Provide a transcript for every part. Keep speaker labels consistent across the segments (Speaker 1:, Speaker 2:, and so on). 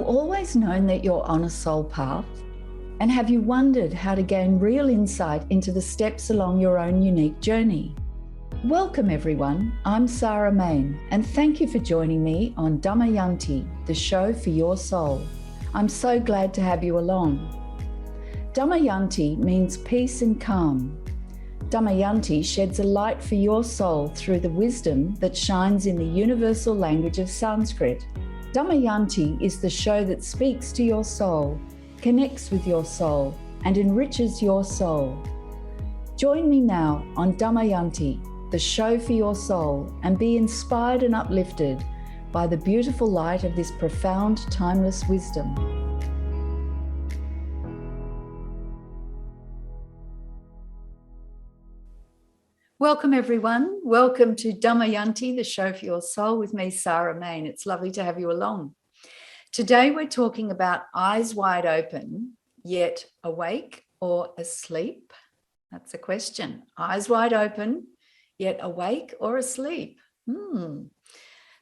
Speaker 1: you always known that you're on a soul path? And have you wondered how to gain real insight into the steps along your own unique journey? Welcome everyone, I'm Sarah Main, and thank you for joining me on Damayanti, the show for your soul. I'm so glad to have you along. Damayanti means peace and calm. Damayanti sheds a light for your soul through the wisdom that shines in the universal language of Sanskrit. Damayanti is the show that speaks to your soul, connects with your soul, and enriches your soul. Join me now on Damayanti, the show for your soul, and be inspired and uplifted by the beautiful light of this profound, timeless wisdom. Welcome everyone. Welcome to Damayanti, the show for your soul with me, Sarah Main. It's lovely to have you along. Today we're talking about eyes wide open, yet awake or asleep. That's a question. Eyes wide open, yet awake or asleep.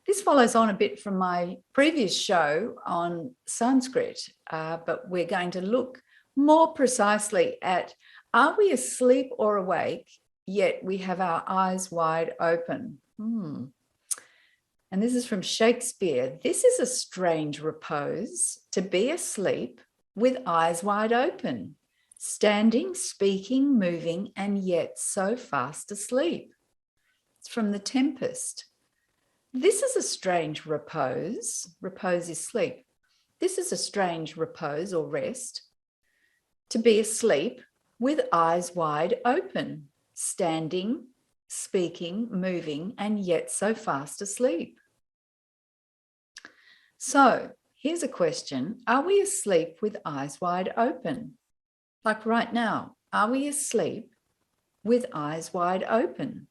Speaker 1: This follows on a bit from my previous show on Sanskrit, but we're going to look more precisely at, are we asleep or awake, yet we have our eyes wide open? And this is from Shakespeare. This is a strange repose, to be asleep with eyes wide open, standing, speaking, moving, and yet so fast asleep. It's from The Tempest. This is a strange repose. Repose is sleep. This is a strange repose or rest, to be asleep with eyes wide open, standing, speaking, moving, and yet so fast asleep. So here's a question. Are we asleep with eyes wide open? Like right now, are we asleep with eyes wide open?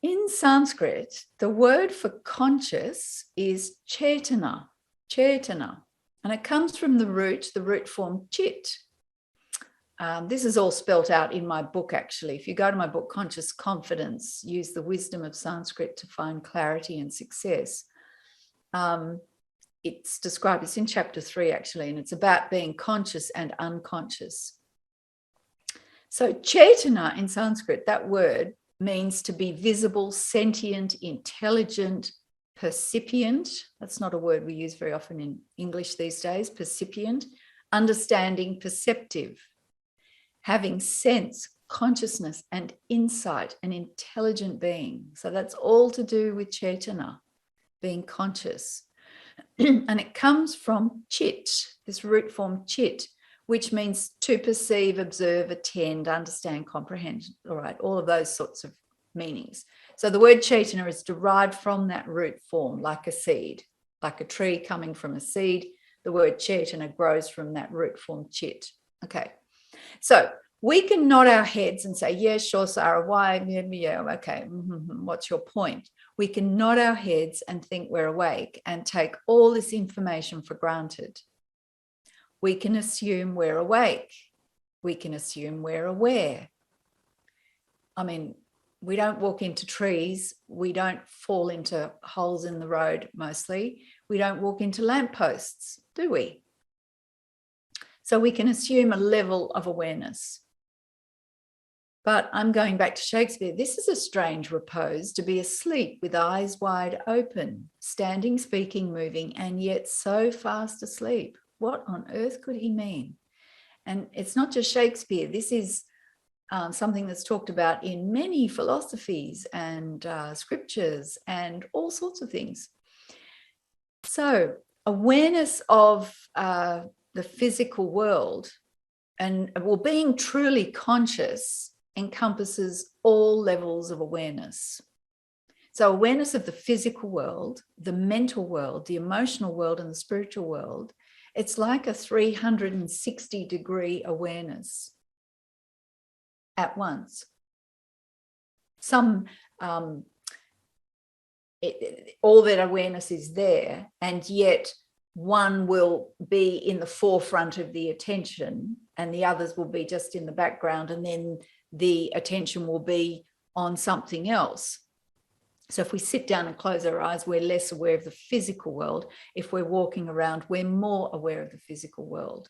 Speaker 1: In Sanskrit, the word for conscious is chetana, and it comes from the root form chit. This is all spelt out in my book, actually. If you go to my book, Conscious Confidence, Use the Wisdom of Sanskrit to Find Clarity and Success. It's described, it's in chapter 3, actually, and it's about being conscious and unconscious. So chetana in Sanskrit, that word means to be visible, sentient, intelligent, percipient. That's not a word we use very often in English these days, percipient, understanding, perceptive. Having sense, consciousness, and insight, an intelligent being. So that's all to do with chetana, being conscious. And it comes from chit, this root form chit, which means to perceive, observe, attend, understand, comprehend. All right, all of those sorts of meanings. So the word chetana is derived from that root form, like a seed, like a tree coming from a seed. The word chetana grows from that root form chit. Okay. So we can nod our heads and say, yeah, sure, Sarah, why? Yeah, okay, what's your point? We can nod our heads and think we're awake and take all this information for granted. We can assume we're awake. We can assume we're aware. I mean, we don't walk into trees. We don't fall into holes in the road mostly. We don't walk into lampposts, do we? So we can assume a level of awareness. But I'm going back to Shakespeare. This is a strange repose, to be asleep with eyes wide open, standing, speaking, moving, and yet so fast asleep. What on earth could he mean? And it's not just Shakespeare. This is something that's talked about in many philosophies and scriptures and all sorts of things. So awareness of the physical world and being truly conscious encompasses all levels of awareness. So awareness of the physical world, the mental world, the emotional world, and the spiritual world, it's like a 360-degree awareness at once. All that awareness is there, and yet one will be in the forefront of the attention and the others will be just in the background, and then the attention will be on something else. So if we sit down and close our eyes, we're less aware of the physical world. If we're walking around, we're more aware of the physical world.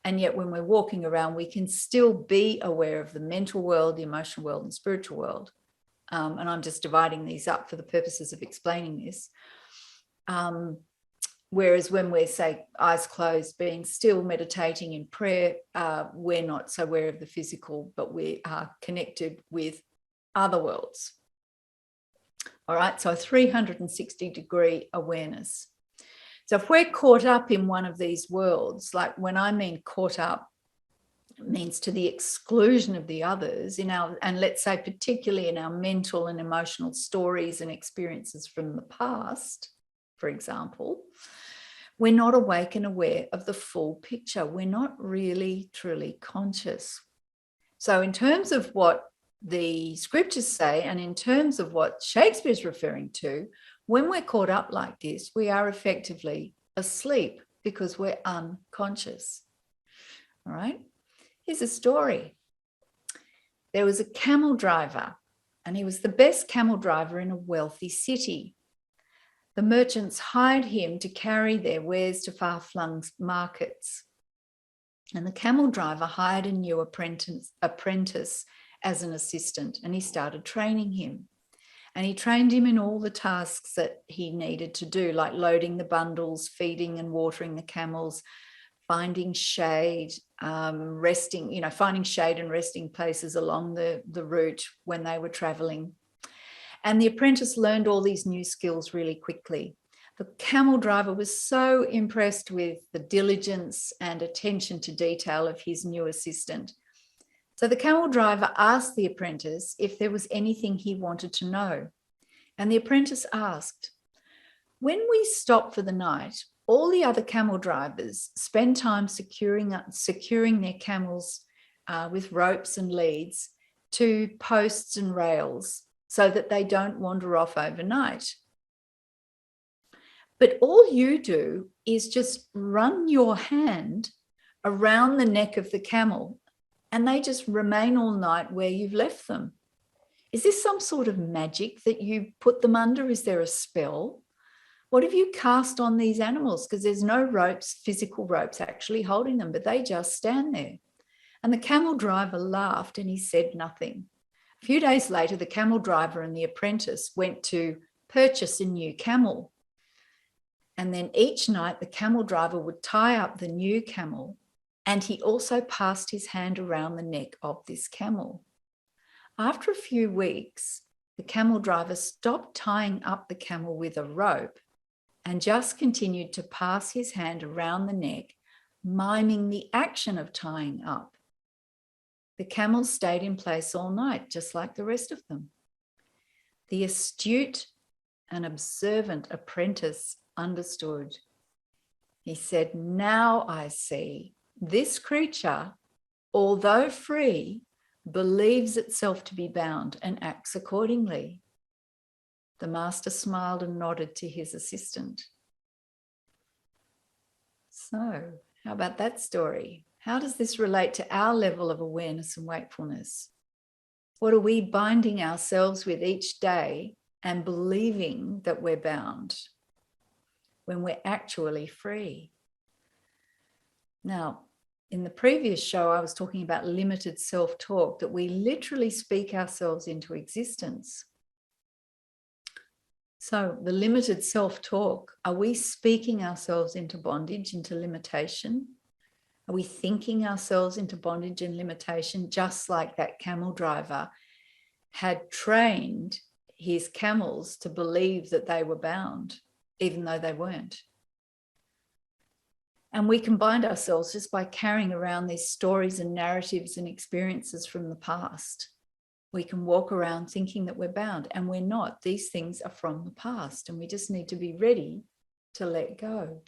Speaker 1: And yet when we're walking around, we can still be aware of the mental world, the emotional world, and spiritual world. And I'm just dividing these up for the purposes of explaining this. Whereas when we're, say, eyes closed, being still, meditating in prayer, we're not so aware of the physical, but we are connected with other worlds. All right, so 360-degree awareness. So if we're caught up in one of these worlds, like when I mean caught up, it means to the exclusion of the others in our, and let's say particularly in our mental and emotional stories and experiences from the past, for example, we're not awake and aware of the full picture. We're not really, truly conscious. So in terms of what the scriptures say, and in terms of what Shakespeare's referring to, when we're caught up like this, we are effectively asleep because we're unconscious. All right. Here's a story. There was a camel driver, and he was the best camel driver in a wealthy city. The merchants hired him to carry their wares to far-flung markets. And the camel driver hired a new apprentice as an assistant, and he started training him. And he trained him in all the tasks that he needed to do, like loading the bundles, feeding and watering the camels, finding shade, resting, finding shade and resting places along the route when they were traveling. And the apprentice learned all these new skills really quickly. The camel driver was so impressed with the diligence and attention to detail of his new assistant. So the camel driver asked the apprentice if there was anything he wanted to know. And the apprentice asked, "When we stop for the night, all the other camel drivers spend time securing their camels with ropes and leads to posts and rails so that they don't wander off overnight. But all you do is just run your hand around the neck of the camel and they just remain all night where you've left them. Is this some sort of magic that you put them under? Is there a spell? What have you cast on these animals? Because there's no ropes, physical ropes actually holding them, but they just stand there." And the camel driver laughed and he said nothing. A few days later, the camel driver and the apprentice went to purchase a new camel. And then each night the camel driver would tie up the new camel, and he also passed his hand around the neck of this camel. After a few weeks, the camel driver stopped tying up the camel with a rope and just continued to pass his hand around the neck, miming the action of tying up. The camel stayed in place all night, just like the rest of them. The astute and observant apprentice understood. He said, "Now I see, this creature, although free, believes itself to be bound and acts accordingly." The master smiled and nodded to his assistant. So, how about that story? How does this relate to our level of awareness and wakefulness? What are we binding ourselves with each day and believing that we're bound when we're actually free? Now, in the previous show, I was talking about limited self-talk, that we literally speak ourselves into existence. So the limited self-talk, are we speaking ourselves into bondage, into limitation? Are we thinking ourselves into bondage and limitation, just like that camel driver had trained his camels to believe that they were bound, even though they weren't? And we can bind ourselves just by carrying around these stories and narratives and experiences from the past. We can walk around thinking that we're bound, and we're not. These things are from the past, and we just need to be ready to let go.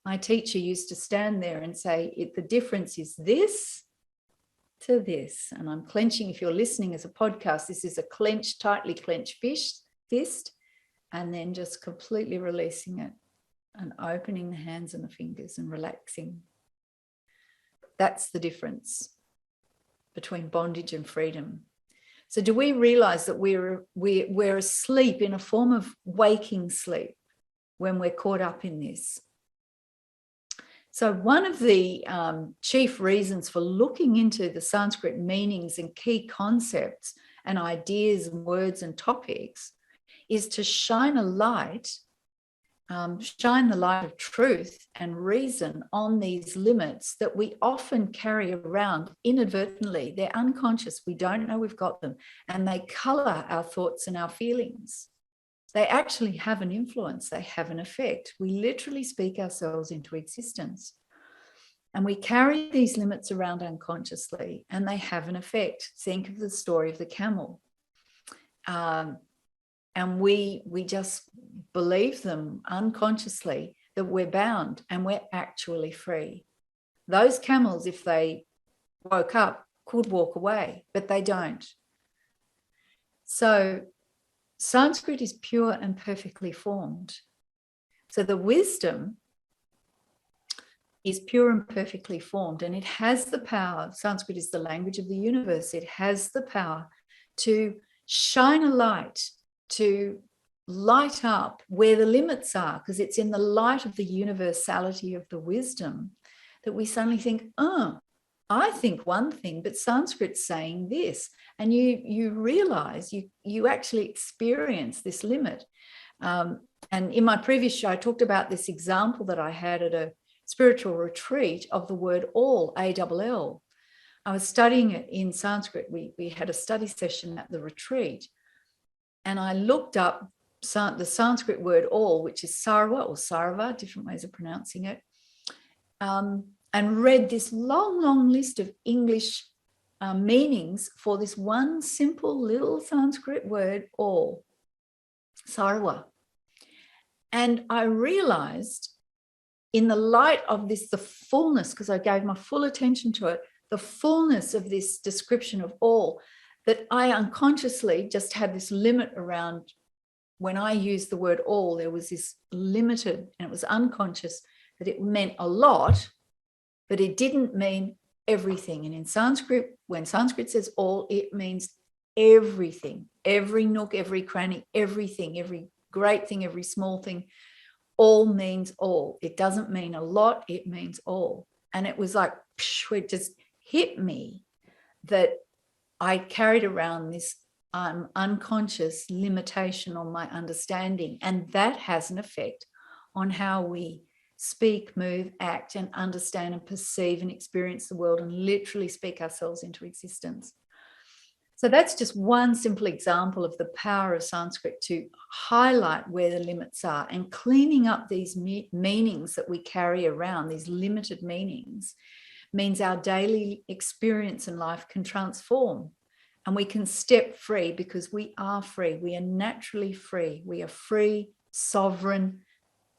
Speaker 1: My teacher used to stand there and say, the difference is this to this. And I'm clenching, if you're listening as a podcast, this is a clenched, tightly clenched fist, and then just completely releasing it and opening the hands and the fingers and relaxing. That's the difference between bondage and freedom. So do we realize that we're asleep in a form of waking sleep when we're caught up in this? So one of the chief reasons for looking into the Sanskrit meanings and key concepts and ideas and words and topics is to shine a light, shine the light of truth and reason on these limits that we often carry around inadvertently. They're unconscious. We don't know we've got them, and they color our thoughts and our feelings. They actually have an influence. They have an effect. We literally speak ourselves into existence. And we carry these limits around unconsciously, and they have an effect. Think of the story of the camel. And we just believe them unconsciously that we're bound and we're actually free. Those camels, if they woke up, could walk away, but they don't. So Sanskrit is pure and perfectly formed. So the wisdom is pure and perfectly formed, and it has the power. Sanskrit is the language of the universe. It has the power to shine a light, to light up where the limits are, because it's in the light of the universality of the wisdom that we suddenly think, oh, I think one thing, but Sanskrit's saying this. And you realize you actually experience this limit. And in my previous show, I talked about this example that I had at a spiritual retreat of the word all, A-double-L. I was studying it in Sanskrit. We had a study session at the retreat. And I looked up the Sanskrit word all, which is sarva or sarva, different ways of pronouncing it, and read this long, long list of English meanings for this one simple little Sanskrit word, all, sarva. And I realized in the light of this, the fullness, because I gave my full attention to it, the fullness of this description of all, that I unconsciously just had this limit around. When I used the word all, there was this limited, and it was unconscious, that it meant a lot, but it didn't mean everything. And in Sanskrit, when Sanskrit says all, it means everything, every nook, every cranny, everything, every great thing, every small thing. All means all. It doesn't mean a lot, it means all. And it was like, it just hit me that I carried around this unconscious limitation on my understanding, and that has an effect on how we speak, move, act, and understand and perceive and experience the world, and literally speak ourselves into existence. So that's just one simple example of the power of Sanskrit to highlight where the limits are, and cleaning up these meanings that we carry around, these limited meanings, means our daily experience in life can transform, and we can step free, because we are free. We are naturally free. We are free, sovereign,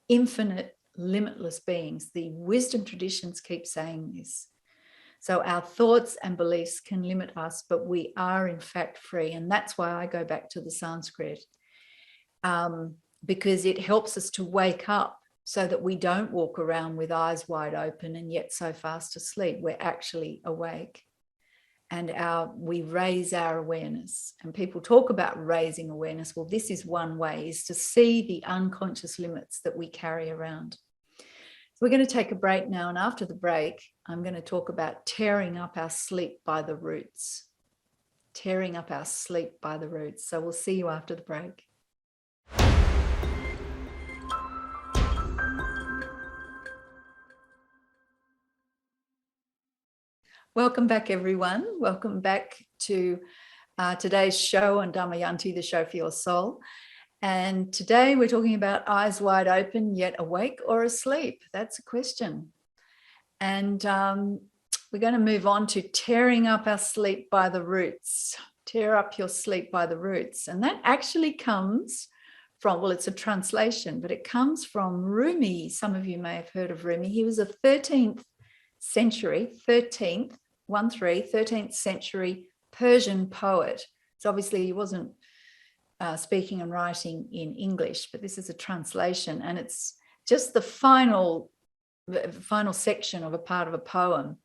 Speaker 1: infinite, limitless beings. The wisdom traditions keep saying this. So our thoughts and beliefs can limit us, but we are in fact free. And that's why I go back to the Sanskrit, because it helps us to wake up, so that we don't walk around with eyes wide open and yet so fast asleep. We're actually awake, and we raise our awareness. And people talk about raising awareness. Well, this is one way, is to see the unconscious limits that we carry around. So we're going to take a break now, and after the break, I'm going to talk about tearing up our sleep by the roots. Tearing up our sleep by the roots. So we'll see you after the break. Welcome back, everyone. Welcome back to today's show on Damayanti, the show for your soul. And today we're talking about eyes wide open, yet awake or asleep. That's a question. And we're going to move on to tearing up our sleep by the roots. Tear up your sleep by the roots. And that actually comes from, well, it's a translation, but it comes from Rumi. Some of you may have heard of Rumi. He was a 13th century Persian poet. So obviously he wasn't speaking and writing in English, but this is a translation, and it's just the final section of a part of a poem.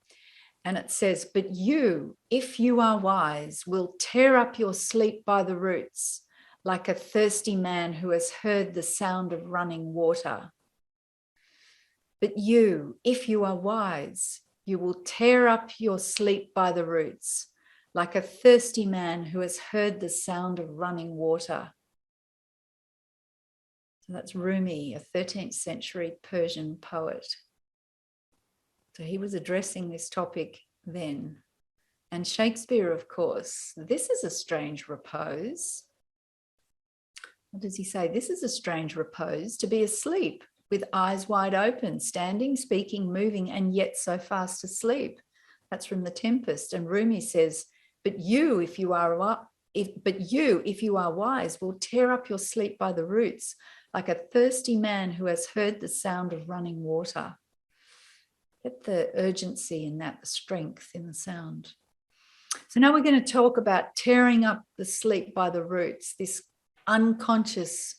Speaker 1: And it says, but you, if you are wise, will tear up your sleep by the roots, like a thirsty man who has heard the sound of running water. But you, if you are wise, you will tear up your sleep by the roots, like a thirsty man who has heard the sound of running water. So that's Rumi, a 13th century Persian poet. So he was addressing this topic then. And Shakespeare, of course, this is a strange repose. What does he say? This is a strange repose, to be asleep with eyes wide open, standing, speaking, moving, and yet so fast asleep. That's from The Tempest. And Rumi says, but you, if you are wise, will tear up your sleep by the roots, like a thirsty man who has heard the sound of running water. Get the urgency in that, the strength in the sound. So now we're going to talk about tearing up the sleep by the roots, this unconscious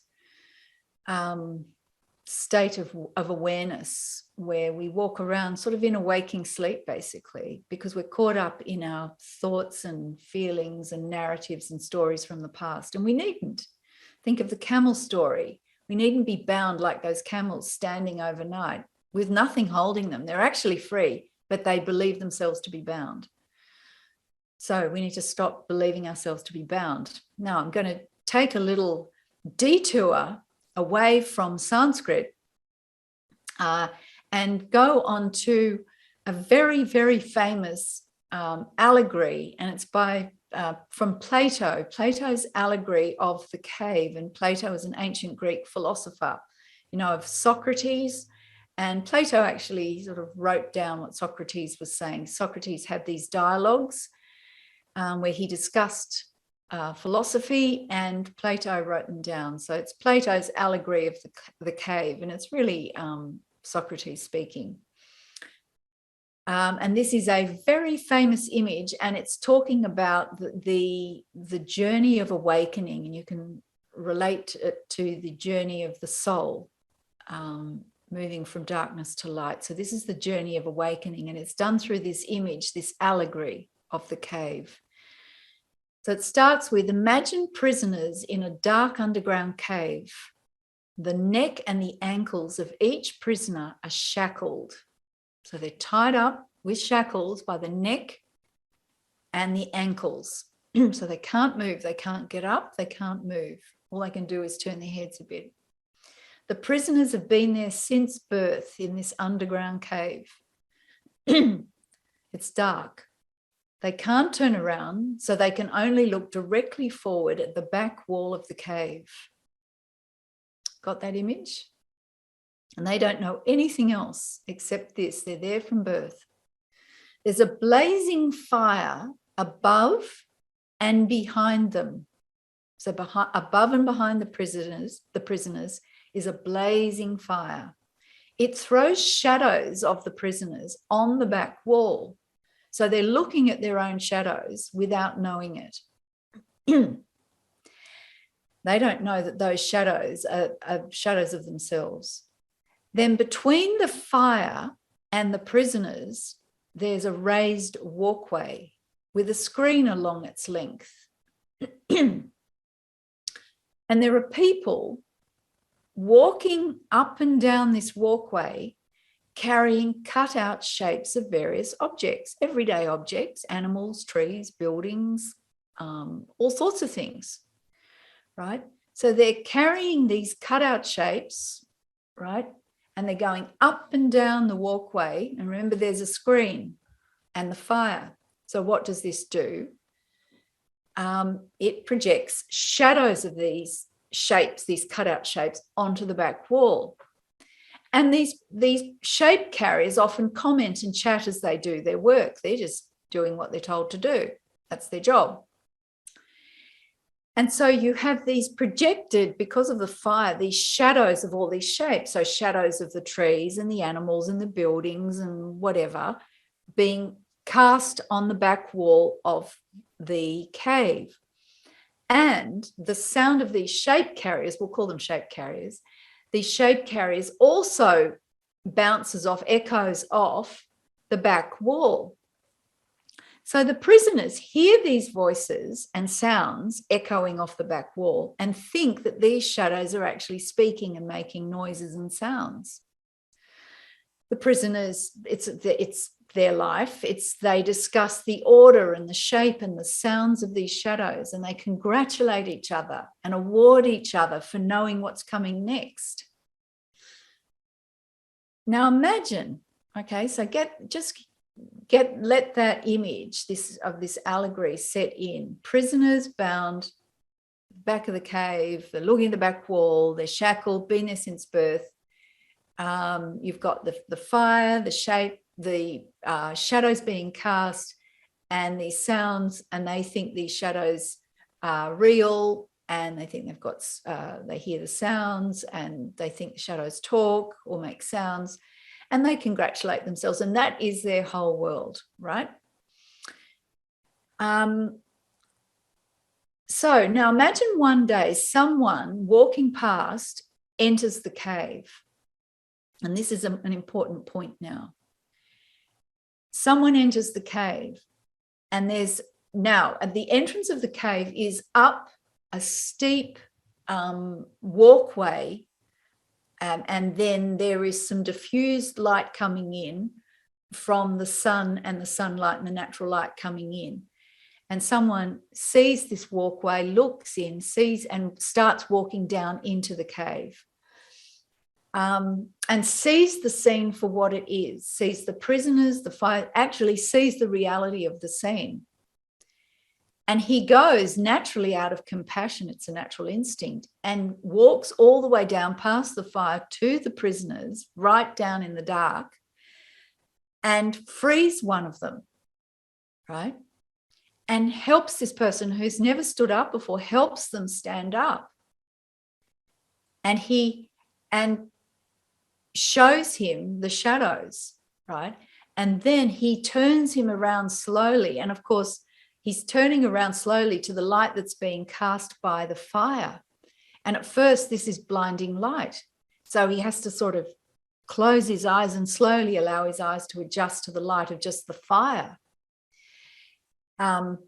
Speaker 1: state of awareness where we walk around sort of in a waking sleep, basically, because we're caught up in our thoughts and feelings and narratives and stories from the past. And we needn't. Think of the camel story. We needn't be bound like those camels standing overnight with nothing holding them. They're actually free, but they believe themselves to be bound. So we need to stop believing ourselves to be bound. Now I'm going to take a little detour away from Sanskrit and go on to a very, very famous allegory, and it's by from Plato. Plato's allegory of the cave, and Plato is an ancient Greek philosopher, of Socrates. And Plato actually sort of wrote down what Socrates was saying. Socrates had these dialogues where he discussed philosophy, and Plato wrote them down. So it's Plato's allegory of the cave, and it's really Socrates speaking. And this is a very famous image, and it's talking about the journey of awakening, and you can relate it to the journey of the soul, moving from darkness to light. So this is the journey of awakening, and it's done through this image, this allegory of the cave. So it starts with, imagine prisoners in a dark underground cave. The neck and the ankles of each prisoner are shackled. So they're tied up with shackles by the neck and the ankles. So they can't move, they can't get up, they can't move. All they can do is turn their heads a bit. The prisoners have been there since birth in this underground cave. It's dark. They can't turn around, so they can only look directly forward at the back wall of the cave. Got that image? And they don't know anything else except this. They're there from birth. There's a blazing fire above and behind them. So above and behind the prisoners is a blazing fire. It throws shadows of the prisoners on the back wall. So they're looking at their own shadows without knowing it. They don't know that those shadows are shadows of themselves. Then between the fire and the prisoners, there's a raised walkway with a screen along its length. And there are people walking up and down this walkway carrying cut-out shapes of various objects, everyday objects, animals, trees, buildings, all sorts of things, right? So they're carrying these cut-out shapes, right? And they're going up and down the walkway. And remember, there's a screen and the fire. So what does this do? It projects shadows of these shapes, these cutout shapes, onto the back wall. And these shape carriers often comment and chat as they do their work. They're just doing what they're told to do. That's their job. And so you have these projected, because of the fire, these shadows of all these shapes. So shadows of the trees and the animals and the buildings and whatever being cast on the back wall of the cave. And the sound of these shape carriers, we'll call them shape carriers, these shape carriers also bounces off, echoes off the back wall. So the prisoners hear these voices and sounds echoing off the back wall and think that these shadows are actually speaking and making noises and sounds. The prisoners, it's their life. They discuss the order and the shape and the sounds of these shadows, and they congratulate each other and award each other for knowing what's coming next. Now imagine, okay, so let that image of this allegory set in. Prisoners bound, back of the cave, they're looking at the back wall, they're shackled, been there since birth. You've got the fire, the shape, the shadows being cast, and these sounds, and they think these shadows are real, and they think they hear the sounds, and they think the shadows talk or make sounds, and they congratulate themselves, and that is their whole world, right? So now imagine one day someone walking past enters the cave. And this is an important point now. Someone enters the cave, and there's now at the entrance of the cave is up a steep walkway, and then there is some diffused light coming in from the sun and the sunlight and the natural light coming in. And someone sees this walkway, looks in, sees, and starts walking down into the cave. And sees the scene for what it is, sees the prisoners, the fire, actually sees the reality of the scene. And he goes naturally out of compassion, it's a natural instinct, and walks all the way down past the fire to the prisoners, right down in the dark, and frees one of them, right? And helps this person who's never stood up before, helps them stand up. And shows him the shadows, right? And then he turns him around slowly. And of course, he's turning around slowly to the light that's being cast by the fire. And at first, this is blinding light. So he has to sort of close his eyes and slowly allow his eyes to adjust to the light of just the fire. And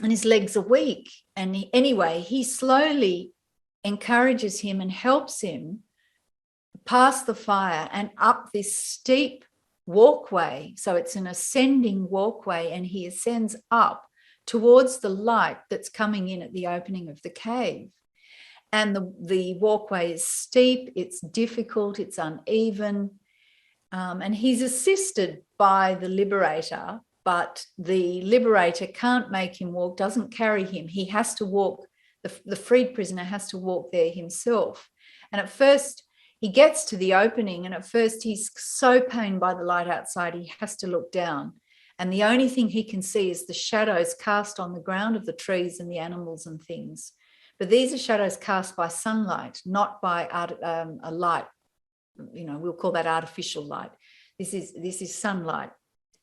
Speaker 1: his legs are weak. And anyway, he slowly encourages him and helps him past the fire and up this steep walkway. So it's an ascending walkway, and he ascends up towards the light that's coming in at the opening of the cave. And the walkway is steep, it's difficult, it's uneven, and he's assisted by the liberator, but the liberator can't make him walk, doesn't carry him. He has to walk, the freed prisoner has to walk there himself. And at first, he gets to the opening, and at first he's so pained by the light outside, he has to look down. And the only thing he can see is the shadows cast on the ground of the trees and the animals and things. But these are shadows cast by sunlight, not by a light, we'll call that artificial light. This is sunlight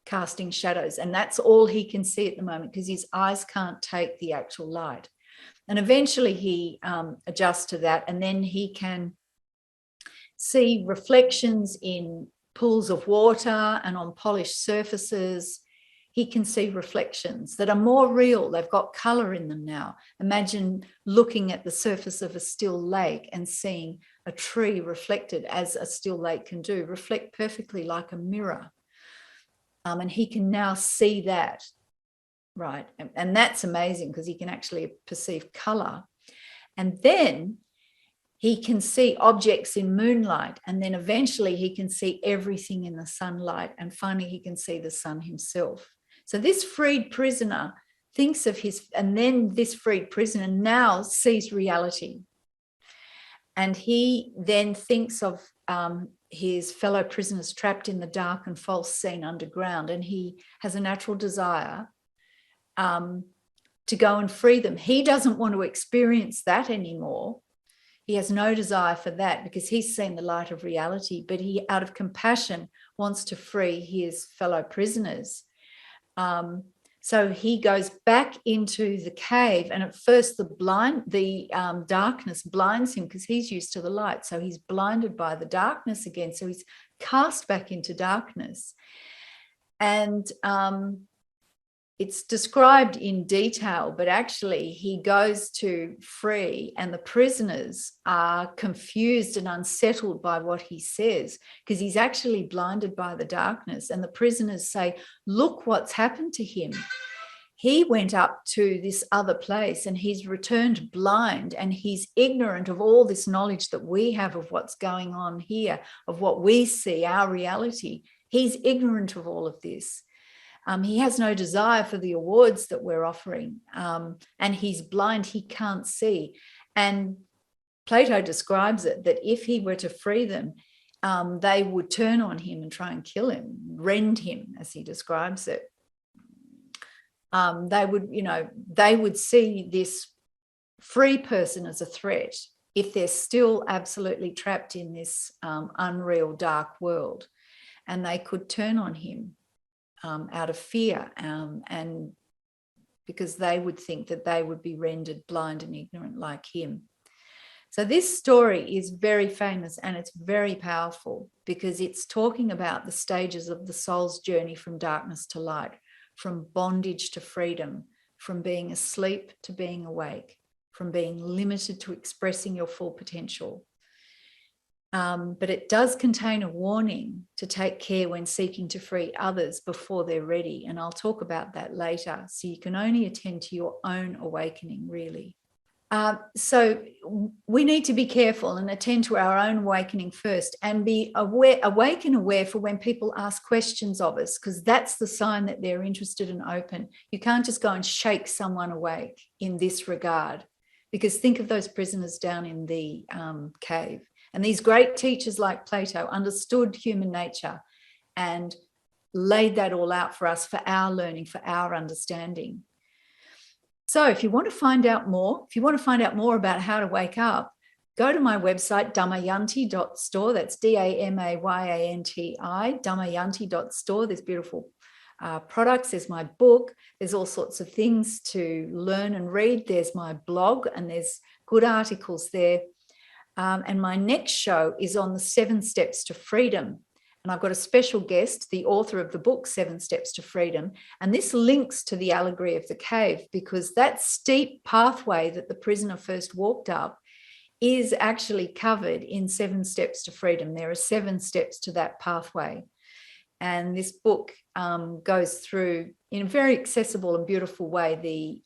Speaker 1: casting shadows. And that's all he can see at the moment, because his eyes can't take the actual light. And eventually he adjusts to that, and then he can see reflections in pools of water and on polished surfaces. He can see reflections that are more real. They've got color in them now. Imagine looking at the surface of a still lake and seeing a tree reflected, as a still lake can do, reflect perfectly like a mirror. And he can now see that, right? And that's amazing, because he can actually perceive color. And then he can see objects in moonlight, and then eventually he can see everything in the sunlight, and finally he can see the sun himself. So this freed prisoner thinks of and then this freed prisoner now sees reality. And he then thinks of his fellow prisoners trapped in the dark and false scene underground, and he has a natural desire to go and free them. He doesn't want to experience that anymore. He has no desire for that, because he's seen the light of reality, but he, out of compassion, wants to free his fellow prisoners. So he goes back into the cave, and at first the darkness blinds him, because he's used to the light. So he's blinded by the darkness again. So he's cast back into darkness. And it's described in detail, but actually he goes to free, and the prisoners are confused and unsettled by what he says, because he's actually blinded by the darkness. And the prisoners say, look what's happened to him. He went up to this other place and he's returned blind, and he's ignorant of all this knowledge that we have of what's going on here, of what we see, our reality. He's ignorant of all of this. He has no desire for the awards that we're offering, and he's blind, he can't see. And Plato describes it that if he were to free them, they would turn on him and try and kill him, rend him, as he describes it. They would see this free person as a threat if they're still absolutely trapped in this unreal dark world, and they could turn on him out of fear, and because they would think that they would be rendered blind and ignorant like him. So this story is very famous, and it's very powerful because it's talking about the stages of the soul's journey from darkness to light, from bondage to freedom, from being asleep to being awake, from being limited to expressing your full potential. But it does contain a warning to take care when seeking to free others before they're ready. And I'll talk about that later. So you can only attend to your own awakening, really. So we need to be careful and attend to our own awakening first, and be awake and aware for when people ask questions of us, because that's the sign that they're interested and open. You can't just go and shake someone awake in this regard, because think of those prisoners down in the cave. And these great teachers like Plato understood human nature and laid that all out for us, for our learning, for our understanding. So if you want to find out more, about how to wake up, go to my website, damayanti.store. That's Damayanti, damayanti.store. There's beautiful products. There's my book. There's all sorts of things to learn and read. There's my blog, and there's good articles there. And my next show is on the 7 Steps to Freedom. And I've got a special guest, the author of the book, 7 Steps to Freedom. And this links to the allegory of the cave, because that steep pathway that the prisoner first walked up is actually covered in 7 Steps to Freedom. There are 7 steps to that pathway. And this book goes through, in a very accessible and beautiful way,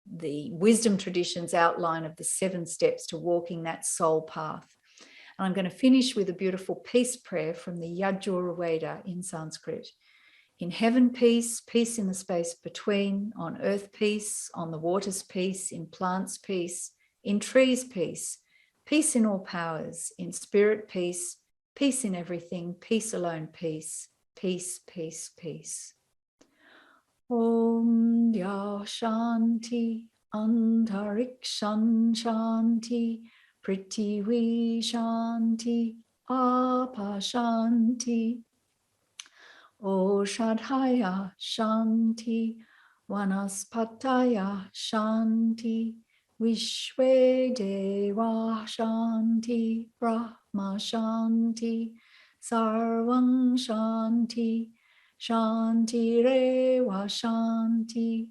Speaker 1: the wisdom tradition's outline of the 7 steps to walking that soul path. And I'm going to finish with a beautiful peace prayer from the Yajurawada in Sanskrit. In heaven, peace, peace in the space between, on earth, peace, on the waters, peace, in plants, peace, in trees, peace, peace in all powers, in spirit, peace, peace in everything, peace alone, peace, peace, peace, peace. Om Dya Shanti, Antarikshan Shanti, Prithvi Shanti, Apa Shanti, Oshadhaya Shanti, Vanaspataya Shanti, Vishwe Deva Shanti, Brahma Shanti, Sarvang Shanti, Shanti Reva Shanti,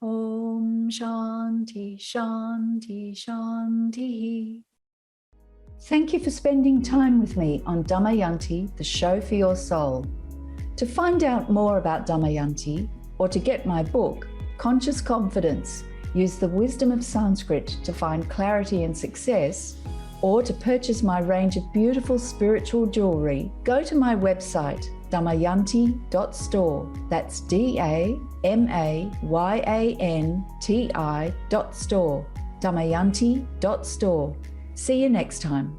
Speaker 1: Om Shanti, Shanti, Shanti. Thank you for spending time with me on Damayanti, the show for your soul. To find out more about Damayanti, or to get my book, Conscious Confidence, Use the Wisdom of Sanskrit to Find Clarity and Success, or to purchase my range of beautiful spiritual jewelry, go to my website, damayanti.store. That's DAMAYANTI.store. Damayanti.store. See you next time.